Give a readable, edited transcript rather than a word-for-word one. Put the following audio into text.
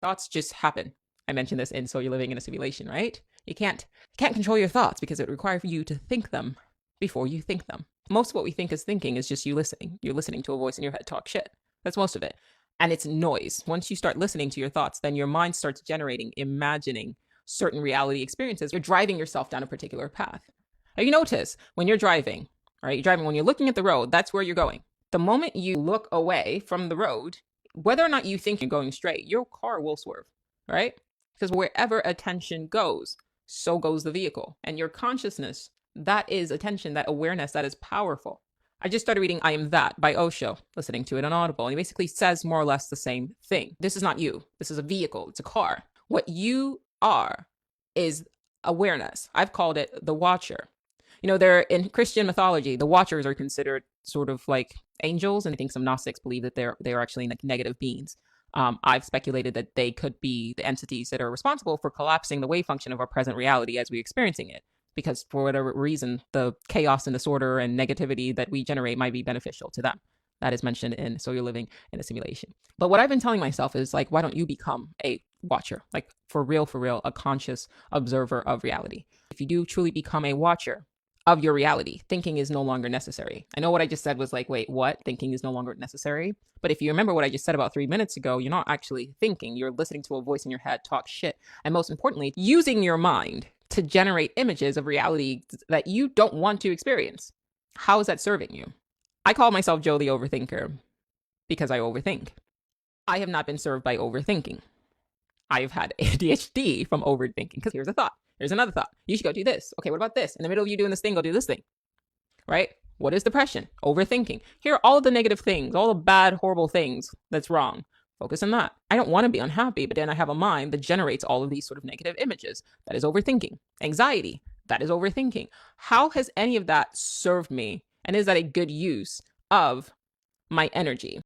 Thoughts just happen. I mentioned this in So You're Living in a Simulation, right? You can't control your thoughts because it requires you to think them before you think them. Most of what we think is thinking is just you listening. You're listening to a voice in your head talk shit. That's most of it. And it's noise. Once you start listening to your thoughts, then your mind starts generating, imagining certain reality experiences. You're driving yourself down a particular path. Now, you notice when you're driving, right? You're driving, when you're looking at the road, that's where you're going. The moment you look away from the road, whether or not you think you're going straight, your car will swerve, right? Because wherever attention goes, so goes the vehicle. And your consciousness, that is attention, that awareness, that is powerful. I just started reading I Am That by Osho, listening to it on Audible. And he basically says more or less the same thing. This is not you. This is a vehicle. It's a car. What you are is awareness. I've called it the watcher. You know, they're in Christian mythology, the watchers are considered sort of like angels, and I think some Gnostics believe that they're actually like negative beings. I've speculated that they could be the entities that are responsible for collapsing the wave function of our present reality as we're experiencing it. Because for whatever reason, the chaos and disorder and negativity that we generate might be beneficial to them. That is mentioned in So You're Living in a Simulation. But what I've been telling myself is like, why don't you become a watcher? Like for real, a conscious observer of reality. If you do truly become a watcher of your reality, thinking is no longer necessary. I know what I just said was like, wait, what? Thinking is no longer necessary? But if you remember what I just said about 3 minutes ago, you're not actually thinking. You're listening to a voice in your head talk shit. And most importantly, using your mind to generate images of reality that you don't want to experience. How is that serving you? I call myself Joli overthinker because I overthink. I have not been served by overthinking. I've had ADHD from overthinking because here's a thought. Here's another thought. You should go do this. Okay, what about this? In the middle of you doing this thing, go do this thing. Right? What is depression? Overthinking. Here are all of the negative things, all the bad, horrible things that's wrong. Focus on that. I don't want to be unhappy, but then I have a mind that generates all of these sort of negative images. That is overthinking. Anxiety. That is overthinking. How has any of that served me? And is that a good use of my energy?